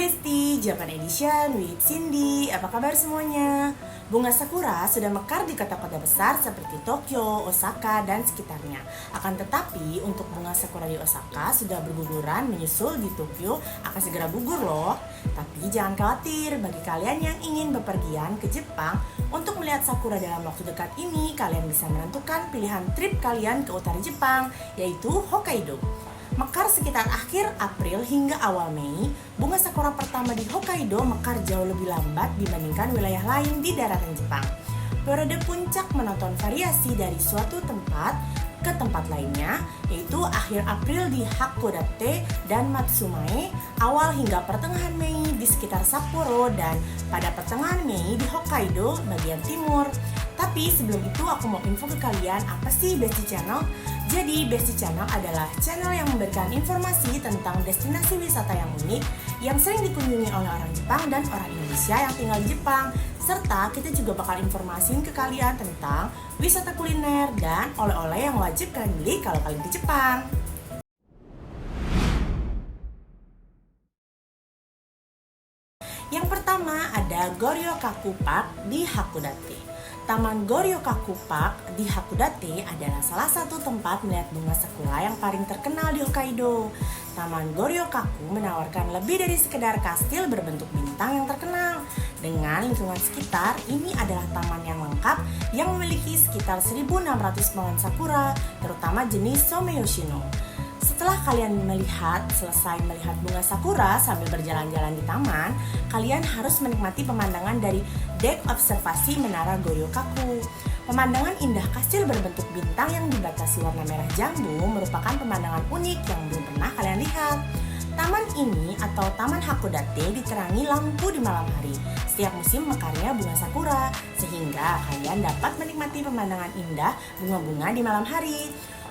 Besti, Japan Edition with Cindy. Apa kabar semuanya? Bunga sakura sudah mekar di kota-kota besar seperti Tokyo, Osaka, dan sekitarnya. Akan tetapi, untuk bunga sakura di Osaka sudah berguguran menyusul di Tokyo akan segera gugur loh. Tapi jangan khawatir, bagi kalian yang ingin bepergian ke Jepang untuk melihat sakura dalam waktu dekat ini, kalian bisa menentukan pilihan trip kalian ke utara Jepang, yaitu Hokkaido. Mekar sekitar akhir April hingga awal Mei, bunga sakura pertama di Hokkaido mekar jauh lebih lambat dibandingkan wilayah lain di daratan Jepang. Periode puncak menonton variasi dari suatu tempat ke tempat lainnya, yaitu akhir April di Hakodate dan Matsumae, awal hingga pertengahan Mei di sekitar Sapporo, dan pada pertengahan Mei di Hokkaido bagian timur. Tapi sebelum itu aku mau info ke kalian, apa sih Besti Channel? Jadi Besti Channel adalah channel yang memberikan informasi tentang destinasi wisata yang unik yang sering dikunjungi oleh orang Jepang dan orang Indonesia yang tinggal di Jepang. Serta kita juga bakal informasiin ke kalian tentang wisata kuliner dan oleh-oleh yang wajib kalian beli kalau kalian di Jepang. Yang pertama ada Goryokaku Park di Hakodate. Taman Goryokaku Park di Hakodate adalah salah satu tempat melihat bunga sakura yang paling terkenal di Hokkaido. Taman Goryokaku menawarkan lebih dari sekedar kastil berbentuk bintang yang terkenal. Dengan lingkungan sekitar, ini adalah taman yang lengkap yang memiliki sekitar 1.600 pohon sakura, terutama jenis Someyoshino. Setelah kalian selesai melihat bunga sakura sambil berjalan-jalan di taman, kalian harus menikmati pemandangan dari dek observasi Menara Goryokaku. Pemandangan indah kastil berbentuk bintang yang dibatasi warna merah jambu merupakan pemandangan unik yang belum pernah kalian lihat. Taman ini atau Taman Hakodate diterangi lampu di malam hari setiap musim mekarnya bunga sakura, sehingga kalian dapat menikmati pemandangan indah bunga-bunga di malam hari.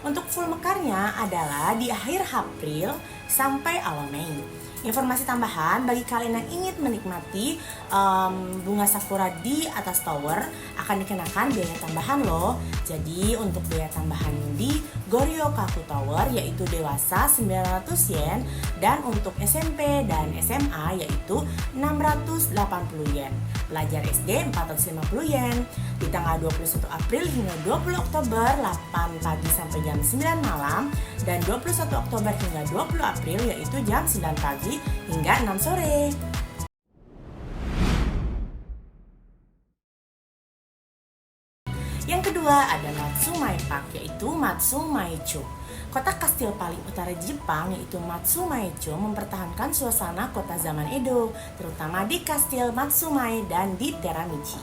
Untuk full mekarnya adalah di akhir April sampai awal Mei. Informasi tambahan bagi kalian yang ingin menikmati bunga sakura di atas tower akan dikenakan biaya tambahan loh. Jadi untuk biaya tambahan di Goryokaku Tower yaitu dewasa 900 yen dan untuk SMP dan SMA yaitu 680 yen. Pelajar SD 450 yen. Di tanggal 21 April hingga 20 Oktober 8 pagi sampai jam 9 malam dan 21 Oktober hingga 20 April yaitu jam 9 pagi hingga 6 sore. Yang kedua ada Matsumae Park yaitu Matsumae-cho. Kota kastil paling utara Jepang yaitu Matsumae-cho mempertahankan suasana kota zaman Edo, terutama di kastil Matsumae dan di Teramichi.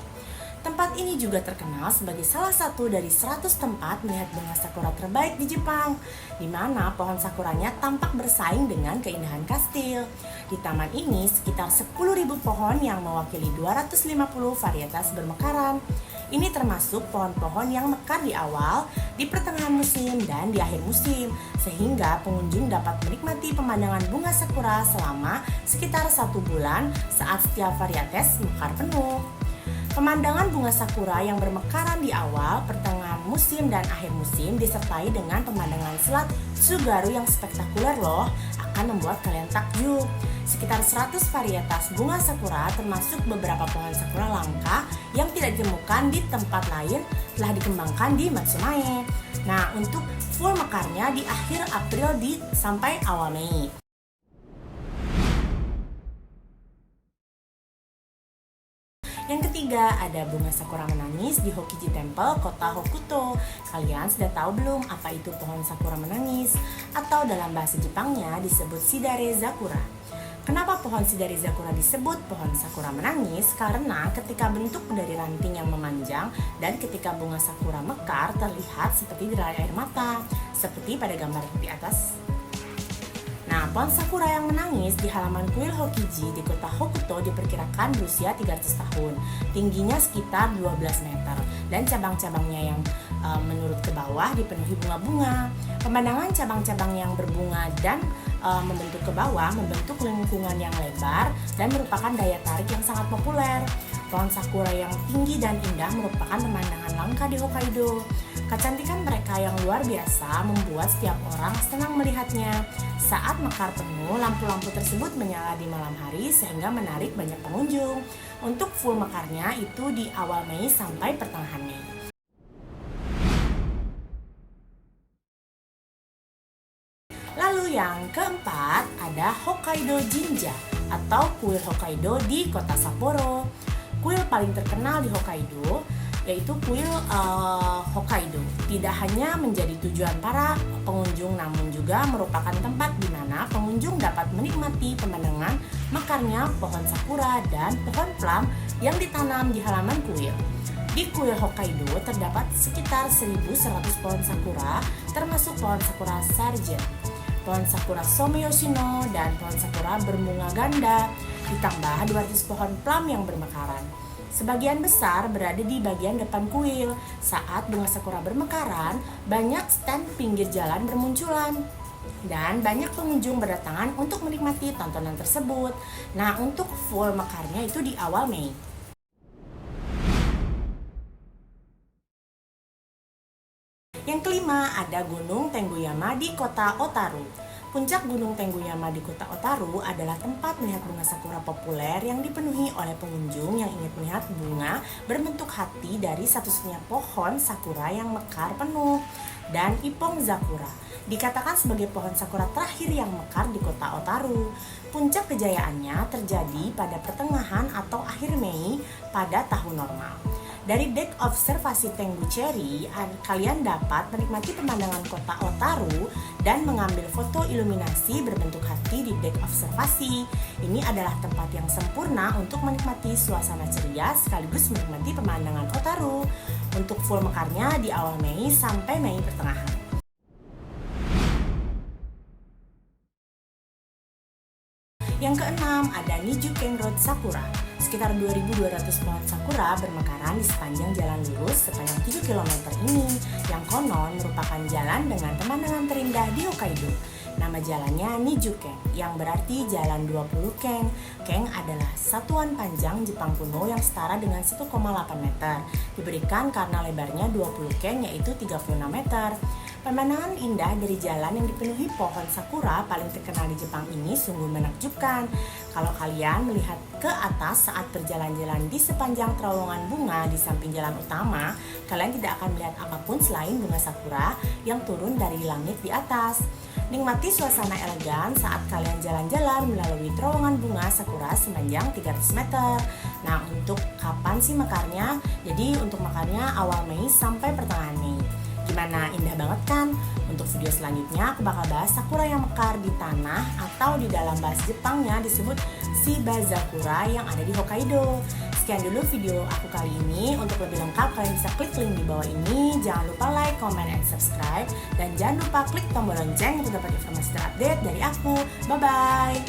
Tempat ini juga terkenal sebagai salah satu dari 100 tempat melihat bunga sakura terbaik di Jepang, di mana pohon sakuranya tampak bersaing dengan keindahan kastil. Di taman ini sekitar 10.000 pohon yang mewakili 250 varietas bermekaran. Ini termasuk pohon-pohon yang mekar di awal, di pertengahan musim, dan di akhir musim, sehingga pengunjung dapat menikmati pemandangan bunga sakura selama sekitar 1 bulan saat setiap varietas mekar penuh. Pemandangan bunga sakura yang bermekaran di awal, pertengahan musim, dan akhir musim disertai dengan pemandangan selat Tsugaru yang spektakuler loh, akan membuat kalian takjub. Sekitar 100 varietas bunga sakura termasuk beberapa pohon sakura langka yang tidak ditemukan di tempat lain telah dikembangkan di Matsumae. Nah, untuk full mekarnya di akhir April sampai awal Mei. Yang ketiga ada bunga sakura menangis di Hokiji Temple, kota Hokuto. Kalian sudah tahu belum apa itu pohon sakura menangis? Atau dalam bahasa Jepangnya disebut Shidare Zakura. Kenapa pohon Shidare Zakura disebut pohon sakura menangis? Karena ketika bentuk dari ranting yang memanjang dan ketika bunga sakura mekar terlihat seperti derai air mata, seperti pada gambar di atas. Nah, pohon sakura yang menangis di halaman kuil Hokiji di kota Hokuto diperkirakan berusia 300 tahun. Tingginya sekitar 12 meter dan cabang-cabangnya yang menurut ke bawah dipenuhi bunga-bunga. Pemandangan cabang-cabang yang berbunga dan membentuk ke bawah membentuk lingkungan yang lebar dan merupakan daya tarik yang sangat populer. Pohon sakura yang tinggi dan indah merupakan pemandangan langka di Hokkaido. Kecantikan mereka yang luar biasa membuat setiap orang senang melihatnya. Saat mekar penuh, lampu-lampu tersebut menyala di malam hari sehingga menarik banyak pengunjung. Untuk full mekarnya itu di awal Mei sampai pertengahan Mei. Lalu yang keempat ada Hokkaido Jinja atau kuil Hokkaido di kota Sapporo. Kuil paling terkenal di Hokkaido yaitu kuil Hokkaido. Tidak hanya menjadi tujuan para pengunjung namun juga merupakan tempat di mana pengunjung dapat menikmati pemandangan mekarnya pohon sakura dan pohon plum yang ditanam di halaman kuil. Di kuil Hokkaido terdapat sekitar 1.100 pohon sakura termasuk pohon sakura sargent, pohon sakura someyoshino, dan pohon sakura berbunga ganda, ditambah 200 pohon plum yang bermekaran. Sebagian besar berada di bagian depan kuil. Saat bunga sakura bermekaran, banyak stand pinggir jalan bermunculan dan banyak pengunjung berdatangan untuk menikmati tontonan tersebut. Nah, untuk full mekarnya itu di awal Mei. Yang kelima ada Gunung Tengguyama di kota Otaru. Puncak Gunung Tengguyama di kota Otaru adalah tempat melihat bunga sakura populer yang dipenuhi oleh pengunjung yang ingin melihat bunga berbentuk hati dari satu-satunya pohon sakura yang mekar penuh. Dan Ipon Zakura dikatakan sebagai pohon sakura terakhir yang mekar di kota Otaru. Puncak kejayaannya terjadi pada pertengahan atau akhir Mei pada tahun normal. Dari dek observasi Tengucheri, kalian dapat menikmati pemandangan kota Otaru dan mengambil foto iluminasi berbentuk hati di dek observasi. Ini adalah tempat yang sempurna untuk menikmati suasana ceria sekaligus menikmati pemandangan Otaru. Untuk full mekarnya di awal Mei sampai Mei pertengahan. Yang keenam ada Nijuken Road Sakura. Sekitar 2.200 pohon sakura bermekaran di sepanjang jalan lurus sepanjang 7 km ini, yang konon merupakan jalan dengan pemandangan terindah di Hokkaido. Nama jalannya Nijuken, yang berarti jalan 20 ken. Ken adalah satuan panjang Jepang kuno yang setara dengan 1,8 meter. Diberikan karena lebarnya 20 ken yaitu 36 meter. Pemandangan indah dari jalan yang dipenuhi pohon sakura paling terkenal di Jepang ini sungguh menakjubkan. Kalau kalian melihat ke atas saat berjalan-jalan di sepanjang terowongan bunga di samping jalan utama, kalian tidak akan melihat apapun selain bunga sakura yang turun dari langit di atas. Nikmati suasana elegan saat kalian jalan-jalan melalui terowongan bunga sakura sepanjang 300 meter. Nah, untuk kapan sih mekarnya? Jadi untuk mekarnya awal Mei sampai pertengahan Mei. Gimana, indah banget kan? Untuk video selanjutnya aku bakal bahas sakura yang mekar di tanah atau di dalam bahasa Jepangnya disebut Shibazakura yang ada di Hokkaido. Sekian dulu video aku kali ini. Untuk lebih lengkap kalian bisa klik link di bawah ini. Jangan lupa like, comment, and subscribe. Dan jangan lupa klik tombol lonceng untuk dapat informasi terupdate dari aku. Bye-bye!